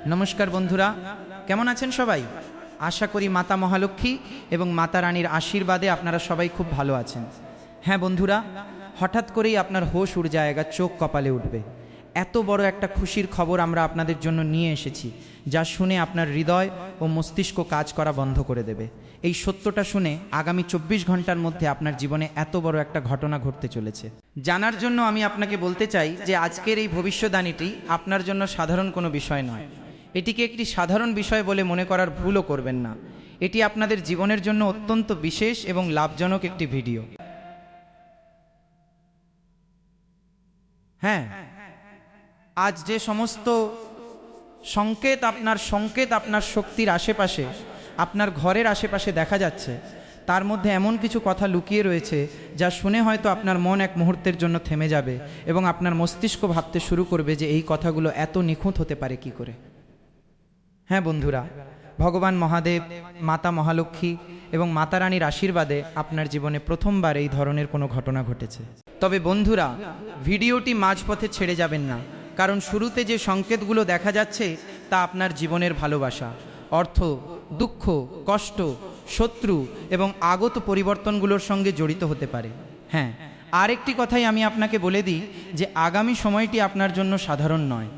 নমস্কার বন্ধুরা, কেমন আছেন সবাই? আশা করি মাতা মহালক্ষ্মী এবং মাতা রানীর আশীর্বাদে আপনারা সবাই খুব ভালো আছেন। হ্যাঁ বন্ধুরা, হঠাৎ করেই আপনার হোশ উড়ে যায়গা, চোখ কপালে উঠবে। এত বড় একটা খুশির খবর আমরা আপনাদের জন্য নিয়ে এসেছি, যা শুনে আপনার হৃদয় ও মস্তিষ্ক কাজ করা বন্ধ করে দেবে। এই সত্যটা শুনে আগামী 24 ঘন্টার মধ্যে আপনার জীবনে এত বড় একটা ঘটনা ঘটতে চলেছে। জানার জন্য আমি আপনাকে বলতে চাই যে আজকের এই ভবিষ্যদ্বাণীটি আপনার জন্য সাধারণ কোনো বিষয় নয়। এটিকে একটি সাধারণ বিষয় বলে মনে করার ভুলও করবেন না। এটি আপনাদের জীবনের জন্য অত্যন্ত বিশেষ এবং লাভজনক একটি ভিডিও। হ্যাঁ, আজ যে সমস্ত সংকেত আপনার শক্তির আশেপাশে, আপনার ঘরের আশেপাশে দেখা যাচ্ছে, তার মধ্যে এমন কিছু কথা লুকিয়ে রয়েছে যা শুনে হয়তো আপনার মন এক মুহূর্তের জন্য থেমে যাবে এবং আপনার মস্তিষ্ক ভাবতে শুরু করবে যে এই কথাগুলো এত নিখুঁত হতে পারে কি করে। হ্যাঁ বন্ধুরা, ভগবান মহাদেব, মাতা মহালক্ষ্মী এবং মাতা রানীর আশীর্বাদে আপনার জীবনে প্রথমবার এই ধরনের কোনো ঘটনা ঘটেছে। তবে বন্ধুরা, ভিডিওটি মাঝপথে ছেড়ে যাবেন না, কারণ শুরুতে যে সংকেতগুলো দেখা যাচ্ছে তা আপনার জীবনের ভালোবাসা, অর্থ, দুঃখ, কষ্ট, শত্রু এবং আগত পরিবর্তনগুলোর সঙ্গে জড়িত হতে পারে। হ্যাঁ, আরেকটি কথাই আমি আপনাকে বলে দিই যে আগামী সময়টি আপনার জন্য সাধারণ নয়।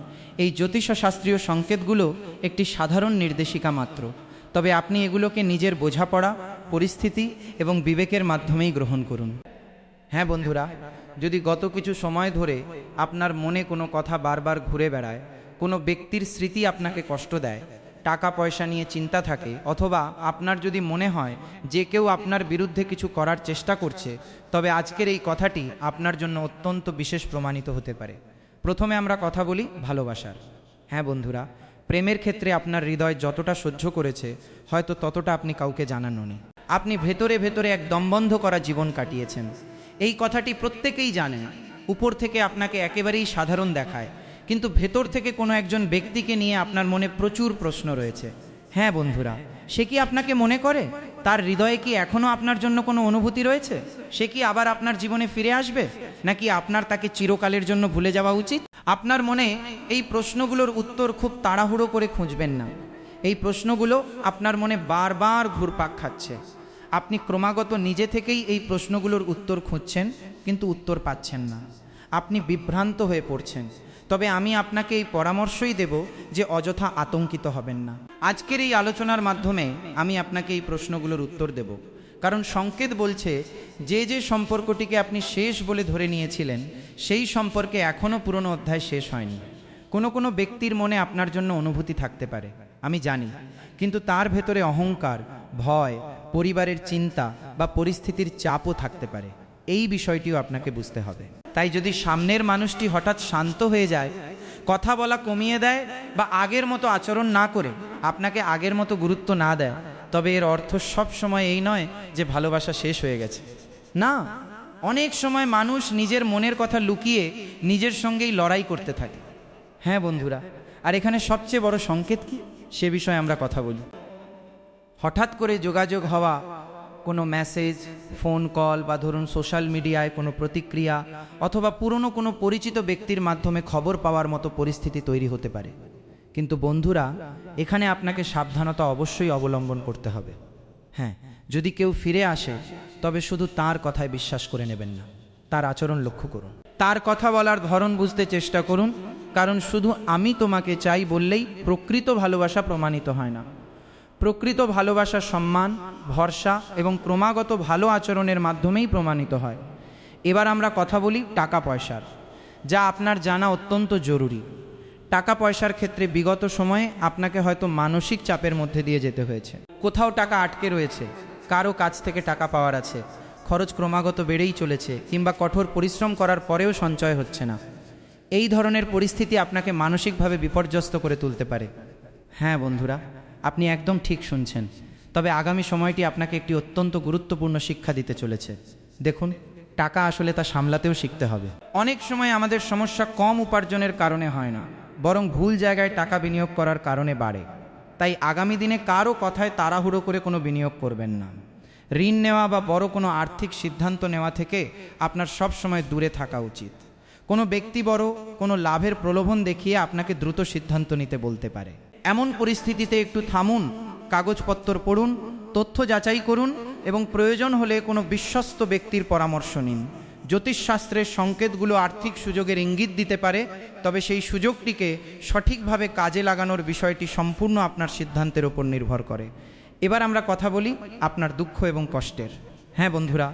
এই জ্যোতিষশাস্ত্রীয় সংকেতগুলো একটি সাধারণ নির্দেশিকা মাত্র, তবে আপনি এগুলোকে নিজের বোঝাপড়া, পরিস্থিতি এবং বিবেকের মাধ্যমেই গ্রহণ করুন। হ্যাঁ বন্ধুরা, যদি গত কিছু সময় ধরে আপনার মনে কোনো কথা বারবার ঘুরে বেড়ায়, কোনো ব্যক্তির স্মৃতি আপনাকে কষ্ট দেয়, টাকা পয়সা নিয়ে চিন্তা থাকে, অথবা আপনার যদি মনে হয় যে কেউ আপনার বিরুদ্ধে কিছু করার চেষ্টা করছে, তবে আজকের এই কথাটি আপনার জন্য অত্যন্ত বিশেষ প্রমাণিত হতে পারে। প্রথমে আমরা কথা বলি ভালোবাসার। হ্যাঁ বন্ধুরা, প্রেমের ক্ষেত্রে আপনার হৃদয় যতটা সহ্য করেছে হয়তো ততটা আপনি কাউকে জানাননি। আপনি ভেতরে ভেতরে এক দমবন্ধ করা জীবন কাটিয়েছেন। এই কথাটি প্রত্যেকেই জানেন। উপর থেকে আপনাকে একেবারেই সাধারণ দেখায়, কিন্তু ভেতর থেকে কোনো একজন ব্যক্তিকে নিয়ে আপনার মনে প্রচুর প্রশ্ন রয়েছে। হ্যাঁ বন্ধুরা, সে কি আপনাকে মনে করে? তার হৃদয়ে কি এখনও আপনার জন্য কোনো অনুভূতি রয়েছে? সে কি আবার আপনার জীবনে ফিরে আসবে, নাকি আপনার তাকে চিরকালের জন্য ভুলে যাওয়া উচিত? আপনার মনে এই প্রশ্নগুলোর উত্তর খুব তাড়াহুড়ো করে খুঁজবেন না। এই প্রশ্নগুলো আপনার মনে বারবার ঘুরপাক খাচ্ছে। আপনি ক্রমাগত নিজে থেকেই এই প্রশ্নগুলোর উত্তর খুঁজছেন, কিন্তু উত্তর পাচ্ছেন না। আপনি বিভ্রান্ত হয়ে পড়ছেন। তবে আমি আপনাকে এই পরামর্শই দেব যে অযথা আতঙ্কিত হবেন না। আজকের এই আলোচনার মাধ্যমে আমি আপনাকে এই প্রশ্নগুলোর উত্তর দেব, কারণ সংকেত বলছে যে যে সম্পর্কটিকে আপনি শেষ বলে ধরে নিয়েছিলেন সেই সম্পর্কে এখনও পুরনো অধ্যায় শেষ হয়নি। কোনো কোনো ব্যক্তির মনে আপনার জন্য অনুভূতি থাকতে পারে, আমি জানি, কিন্তু তার ভেতরে অহংকার, ভয়, পরিবারের চিন্তা বা পরিস্থিতির চাপও থাকতে পারে। এই বিষয়টিও আপনাকে বুঝতে হবে। তাই যদি সামনের মানুষটি হঠাৎ শান্ত হয়ে যায়, কথা বলা কমিয়ে দেয় বা আগের মতো আচরণ না করে আপনাকে আগের মতো গুরুত্ব না দেয়, তবে এর অর্থ সব সময় এই নয় যে ভালোবাসা শেষ হয়ে গেছে। না, অনেক সময় মানুষ নিজের মনের কথা লুকিয়ে নিজের সঙ্গেই লড়াই করতে থাকে। হ্যাঁ বন্ধুরা, আর এখানে সবচেয়ে বড় সংকেত কি, সে বিষয়ে আমরা কথা বলি। হঠাৎ করে যোগাযোগ হওয়া কোনো মেসেজ, ফোন কল বা ধরুন সোশ্যাল মিডিয়ায় কোনো প্রতিক্রিয়া, অথবা পুরনো কোনো পরিচিত ব্যক্তির মাধ্যমে খবর পাওয়ার মতো পরিস্থিতি তৈরি হতে পারে। কিন্তু বন্ধুরা, এখানে আপনাকে সাবধানতা অবশ্যই অবলম্বন করতে হবে। হ্যাঁ, যদি কেউ ফিরে আসে তবে শুধু তার কথায় বিশ্বাস করে নেবেন না, তার আচরণ লক্ষ্য করুন, তার কথা বলার ধরন বুঝতে চেষ্টা করুন, কারণ শুধু আমি তোমাকে চাই বললেই প্রকৃত ভালোবাসা প্রমাণিত হয় না। প্রকৃত ভালোবাসা সম্মান, ভরসা এবং ক্রমাগত ভালো আচরণের মাধ্যমেই প্রমাণিত হয়। এবার আমরা কথা বলি টাকা পয়সার, যা আপনার জানা অত্যন্ত জরুরি। টাকা পয়সার ক্ষেত্রে বিগত সময়ে আপনাকে হয়তো মানসিক চাপের মধ্যে দিয়ে যেতে হয়েছে। কোথাও টাকা আটকে রয়েছে, কারো কাছ থেকে টাকা পাওয়ার আছে, খরচ ক্রমাগত বেড়েই চলেছে, কিংবা কঠোর পরিশ্রম করার পরেও সঞ্চয় হচ্ছে না। এই ধরনের পরিস্থিতি আপনাকে মানসিকভাবে বিপর্যস্ত করে তুলতে পারে। হ্যাঁ বন্ধুরা, আপনি একদম ঠিক শুনছেন। তবে আগামী সময়টি আপনাকে একটি অত্যন্ত গুরুত্বপূর্ণ শিক্ষা দিতে চলেছে। দেখুন, টাকা আসলে তা সামলাতেও শিখতে হবে। অনেক সময় আমাদের সমস্যা কম উপার্জনের কারণে হয় না, বরং ভুল জায়গায় টাকা বিনিয়োগ করার কারণে বাড়ে। তাই আগামী দিনে কারো কথায় তাড়াহুড়ো করে কোনো বিনিয়োগ করবেন না। ঋণ নেওয়া বা বড় কোনো আর্থিক সিদ্ধান্ত নেওয়া থেকে আপনার সব সময় দূরে থাকা উচিত। কোনো ব্যক্তি বড় কোনো লাভের প্রলোভন দেখিয়ে আপনাকে দ্রুত সিদ্ধান্ত নিতে বলতে পারে। এমন পরিস্থিতিতে একটু থামুন, কাগজপত্র পড়ুন, তথ্য যাচাই করুন এবং প্রয়োজন হলে কোনো বিশ্বস্ত ব্যক্তির পরামর্শ নিন। জ্যোতিষশাস্ত্রের সংকেতগুলো আর্থিক সুযোগের ইঙ্গিত দিতে পারে, তবে সেই সুযোগটিকে সঠিকভাবে কাজে লাগানোর বিষয়টি সম্পূর্ণ আপনার সিদ্ধান্তের উপর নির্ভর করে। এবার আমরা কথা বলি আপনার দুঃখ এবং কষ্টের। হ্যাঁ বন্ধুরা,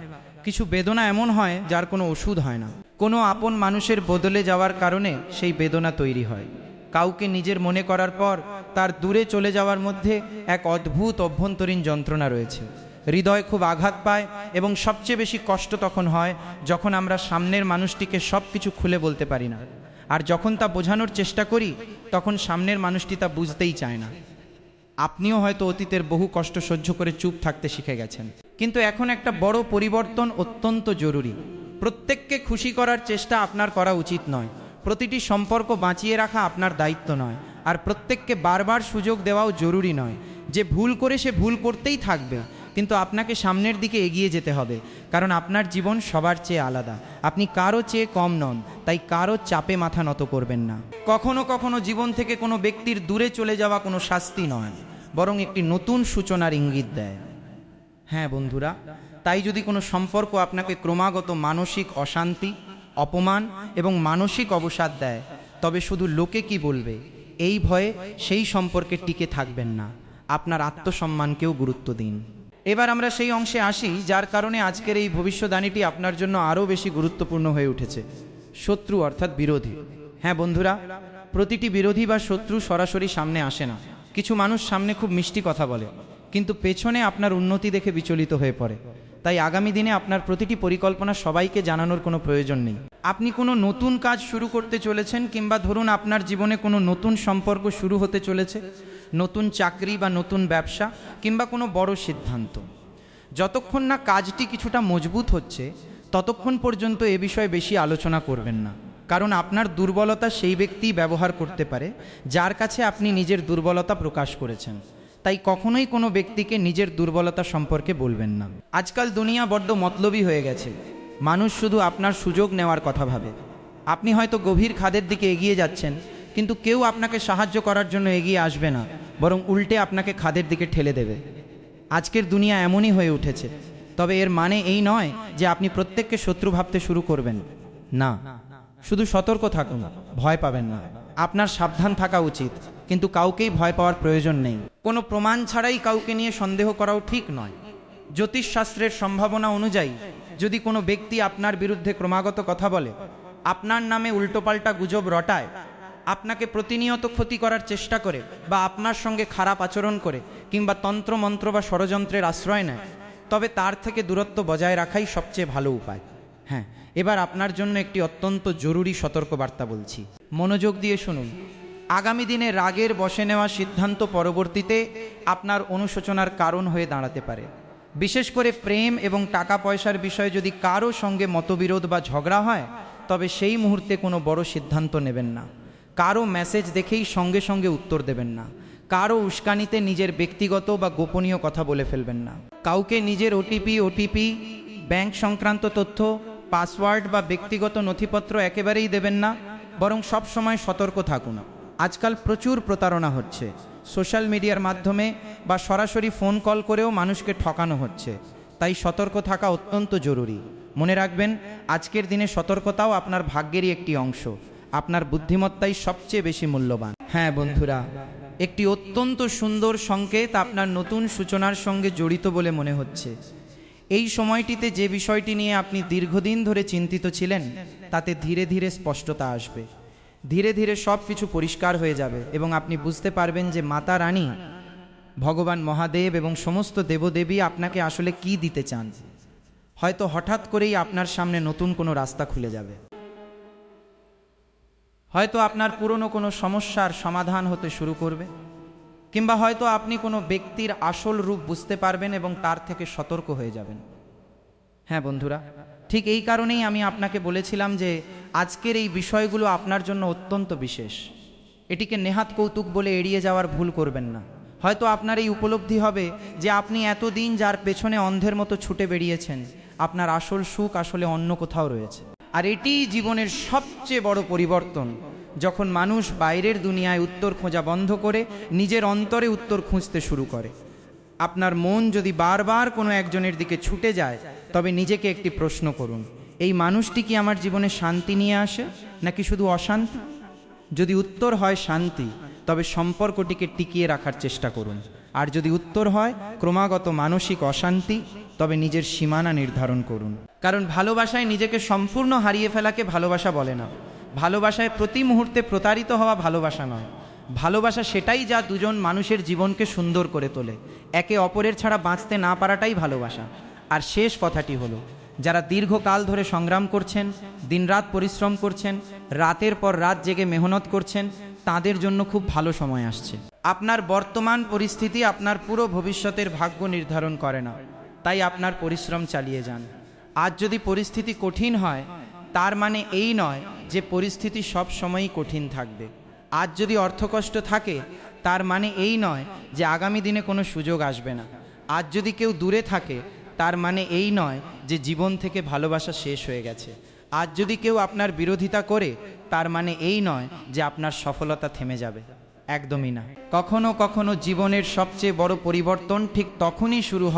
কিছু বেদনা এমন হয় যার কোনো ওষুধ হয় না। কোনো আপন মানুষের বদলে যাওয়ার কারণে সেই বেদনা তৈরি হয়। কাউকে নিজের মনে করার পর তার দূরে চলে যাওয়ার মধ্যে এক অদ্ভুত অভ্যন্তরীণ যন্ত্রণা রয়েছে। হৃদয় খুব আঘাত পায় এবং সবচেয়ে বেশি কষ্ট তখন হয় যখন আমরা সামনের মানুষটিকে সব কিছু খুলে বলতে পারি না, আর যখন তা বোঝানোর চেষ্টা করি তখন সামনের মানুষটি তা বুঝতেই চায় না। আপনিও হয়তো অতীতের বহু কষ্ট সহ্য করে চুপ থাকতে শিখে গেছেন, কিন্তু এখন একটা বড় পরিবর্তন অত্যন্ত জরুরি। প্রত্যেককে খুশি করার চেষ্টা আপনার করা উচিত নয়, প্রতিটি সম্পর্ক বাঁচিয়ে রাখা আপনার দায়িত্ব নয়, আর প্রত্যেককে বারবার সুযোগ দেওয়াও জরুরি নয়। যে ভুল করে সে ভুল করতেই থাকবে, কিন্তু আপনাকে সামনের দিকে এগিয়ে যেতে হবে, কারণ আপনার জীবন সবার চেয়ে আলাদা। আপনি কারো চেয়ে কম নন, তাই কারো চাপে মাথা নত করবেন না। কখনো কখনো জীবন থেকে কোনো ব্যক্তির দূরে চলে যাওয়া কোনো শাস্তি নয়, বরং একটি নতুন সূচনার ইঙ্গিত দেয়। হ্যাঁ বন্ধুরা, তাই যদি কোনো সম্পর্ক আপনাকে ক্রমাগত মানসিক অশান্তি, অপমান এবং মানসিক অবসাদ দেয়, তবে শুধু লোকে কি বলবে এই ভয়ে সেই সম্পর্কে টিকে থাকবেন না। আপনার আত্মসম্মানকেও গুরুত্ব দিন। এবার আমরা সেই অংশে আসি যার কারণে আজকের এই ভবিষ্যদ্বাণীটি আপনার জন্য আরও বেশি গুরুত্বপূর্ণ হয়ে উঠেছে। শত্রু অর্থাৎ বিরোধী। হ্যাঁ বন্ধুরা, প্রতিটি বিরোধী বা শত্রু সরাসরি সামনে আসে না। কিছু মানুষ সামনে খুব মিষ্টি কথা বলে, কিন্তু পেছনে আপনার উন্নতি দেখে বিচলিত হয়ে পড়ে। তাই আগামী দিনে আপনার প্রতিটি পরিকল্পনা সবাইকে জানানোর কোনো প্রয়োজন নেই। আপনি কোনো নতুন কাজ শুরু করতে চলেছেন, কিংবা ধরুন আপনার জীবনে কোনো নতুন সম্পর্ক শুরু হতে চলেছে, নতুন চাকরি বা নতুন ব্যবসা কিংবা কোনো বড় সিদ্ধান্ত। যতক্ষণ না কাজটি কিছুটা মজবুত হচ্ছে, ততক্ষণ পর্যন্ত এ বিষয়ে বেশি আলোচনা করবেন না, কারণ আপনার দুর্বলতা সেই ব্যক্তিই ব্যবহার করতে পারে যার কাছে আপনি নিজের দুর্বলতা প্রকাশ করেছেন। তাই কখনোই কোনো ব্যক্তিকে নিজের দুর্বলতা সম্পর্কে বলবেন না। আজকাল দুনিয়া বড্ড মতলবী হয়ে গেছে। মানুষ শুধু আপনার সুযোগ নেওয়ার কথা ভাবে। আপনি হয়তো গভীর খাদের দিকে এগিয়ে যাচ্ছেন, কিন্তু কেউ আপনাকে সাহায্য করার জন্য এগিয়ে আসবে না, বরং উল্টে আপনাকে খাদের দিকে ঠেলে দেবে। আজকের দুনিয়া এমনই হয়ে উঠেছে। তবে এর মানে এই নয় যে আপনি প্রত্যেককে শত্রু ভাবতে শুরু করবেন না। শুধু সতর্ক থাকুন, ভয় পাবেন না। আপনার সাবধান থাকা উচিত, কিন্তু কাউকেই ভয় পাওয়ার প্রয়োজন নেই। কোনো প্রমাণ ছাড়াই কাউকে নিয়ে সন্দেহ করাও ঠিক নয়। জ্যোতিষশাস্ত্রের সম্ভাবনা অনুযায়ী যদি কোনো ব্যক্তি আপনার বিরুদ্ধে ক্রমাগত কথা বলে, আপনার নামে উল্টোপাল্টা গুজব রটায়, আপনাকে প্রতিনিয়ত ক্ষতি করার চেষ্টা করে, বা আপনার সঙ্গে খারাপ আচরণ করে, কিংবা তন্ত্রমন্ত্র বা ষড়যন্ত্রের আশ্রয় নেয়, তবে তার থেকে দূরত্ব বজায় রাখাই সবচেয়ে ভালো উপায়। হ্যাঁ, এবার আপনার জন্য একটি অত্যন্ত জরুরি সতর্কবার্তা বলছি, মনোযোগ দিয়ে শুনুন। আগামী দিনে রাগের বশে নেওয়া সিদ্ধান্ত পরবর্তীতে আপনার অনুশোচনার কারণ হয়ে দাঁড়াতে পারে। বিশেষ করে প্রেম এবং টাকা পয়সার বিষয়ে যদি কারো সঙ্গে মতবিরোধ বা ঝগড়া হয়, তবে সেই মুহূর্তে কোনো বড় সিদ্ধান্ত নেবেন না। কারো মেসেজ দেখেই সঙ্গে সঙ্গে উত্তর দেবেন না। কারো উস্কানিতে নিজের ব্যক্তিগত বা গোপনীয় কথা বলে ফেলবেন না। কাউকে নিজের ওটিপি, ব্যাংক সংক্রান্ত তথ্য, পাসওয়ার্ড বা ব্যক্তিগত নথিপত্র একেবারেই দেবেন না, বরং সব সময় সতর্ক থাকুন। আজকাল প্রচুর প্রতারণা হচ্ছে। সোশ্যাল মিডিয়ার মাধ্যমে বা সরাসরি ফোন কল করেও মানুষকে ঠকানো হচ্ছে। তাই সতর্ক থাকা অত্যন্ত জরুরি। মনে রাখবেন, আজকের দিনে সতর্কতাও আপনার ভাগ্যেরই একটি অংশ। আপনার বুদ্ধিমত্তাই সবচেয়ে বেশি মূল্যবান। হ্যাঁ বন্ধুরা, একটি অত্যন্ত সুন্দর সংকেত আপনার নতুন সূচনার সঙ্গে জড়িত বলে মনে হচ্ছে। এই সময়টিতে যে বিষয়টি নিয়ে আপনি দীর্ঘদিন ধরে চিন্তিত ছিলেন, তাতে ধীরে ধীরে স্পষ্টতা আসবে। ধীরে ধীরে সব কিছু পরিষ্কার হয়ে যাবে এবং আপনি বুঝতে পারবেন যে মাতা রানী, ভগবান মহাদেব এবং সমস্ত দেবদেবী আপনাকে আসলে কি দিতে চান। হয়তো হঠাৎ করেই আপনার সামনে নতুন কোনো রাস্তা খুলে যাবে। হয়তো আপনার পুরনো কোনো সমস্যার সমাধান হতে শুরু করবে, কিংবা হয়তো আপনি কোনো ব্যক্তির আসল রূপ বুঝতে পারবেন এবং তার থেকে সতর্ক হয়ে যাবেন। হ্যাঁ বন্ধুরা, ঠিক এই কারণেই আমি আপনাকে বলেছিলাম যে আজকের এই বিষয়গুলো আপনার জন্য অত্যন্ত বিশেষ। এটিকে নেহাত কৌতুক বলে এড়িয়ে যাওয়ার ভুল করবেন না। হয়তো আপনার এই উপলব্ধি হবে যে আপনি এতদিন যার পেছনে অন্ধের মতো ছুটে বেরিয়েছেন, আপনার আসল সুখ আসলে অন্য কোথাও রয়েছে। আর এটিই জীবনের সবচেয়ে বড় পরিবর্তন, যখন মানুষ বাইরের দুনিয়ায় উত্তর খোঁজা বন্ধ করে নিজের অন্তরে উত্তর খুঁজতে শুরু করে। আপনার মন যদি বারবার কোনো একজনের দিকে ছুটে যায়, তবে নিজেকে একটি প্রশ্ন করুন, এই মানুষটি কি আমার জীবনে শান্তি নিয়ে আসে নাকি শুধু অশান্তি? যদি উত্তর হয় শান্তি, তবে সম্পর্কটিকে টিকিয়ে রাখার চেষ্টা করুন। আর যদি উত্তর হয় ক্রমাগত মানসিক অশান্তি, তবে নিজের সীমানা নির্ধারণ করুন। কারণ ভালোবাসায় নিজেকে সম্পূর্ণ হারিয়ে ফেলাকে ভালোবাসা বলে না। ভালোবাসায় প্রতি মুহূর্তে প্রতারিত হওয়া ভালোবাসা নয়। ভালোবাসা সেটাই যা দুজন মানুষের জীবনকে সুন্দর করে তোলে। একে অপরের ছাড়া বাঁচতে না পারাটাই ভালোবাসা। আর শেষ কথাটি হলো, যারা দীর্ঘকাল ধরে সংগ্রাম করছেন, দিনরাত পরিশ্রম করছেন, রাতের পর রাত জেগে মেহনত করছেন, তাদের জন্য খুব ভালো সময় আসছে। আপনার বর্তমান পরিস্থিতি আপনার পুরো ভবিষ্যতের ভাগ্য নির্ধারণ করে না, তাই আপনার পরিশ্রম চালিয়ে যান। আজ যদি পরিস্থিতি কঠিন হয়, তার মানে এই নয় যে পরিস্থিতি সব সময়ই কঠিন থাকবে। আজ যদি অর্থকষ্ট থাকে, তার মানে এই নয় যে আগামী দিনে কোনো সুযোগ আসবে না। আজ যদি কেউ দূরে থাকে, তার মানে এই নয় যে জীবন থেকে ভালোবাসা শেষ হয়ে গেছে। আজ যদি কেউ আপনার বিরোধিতা করে, তার মানে এই নয় যে আপনার সফলতা থেমে যাবে। একদমই না। কখনো কখনো জীবনের সবচেয়ে বড় পরিবর্তন ঠিক তখনই শুরু হয়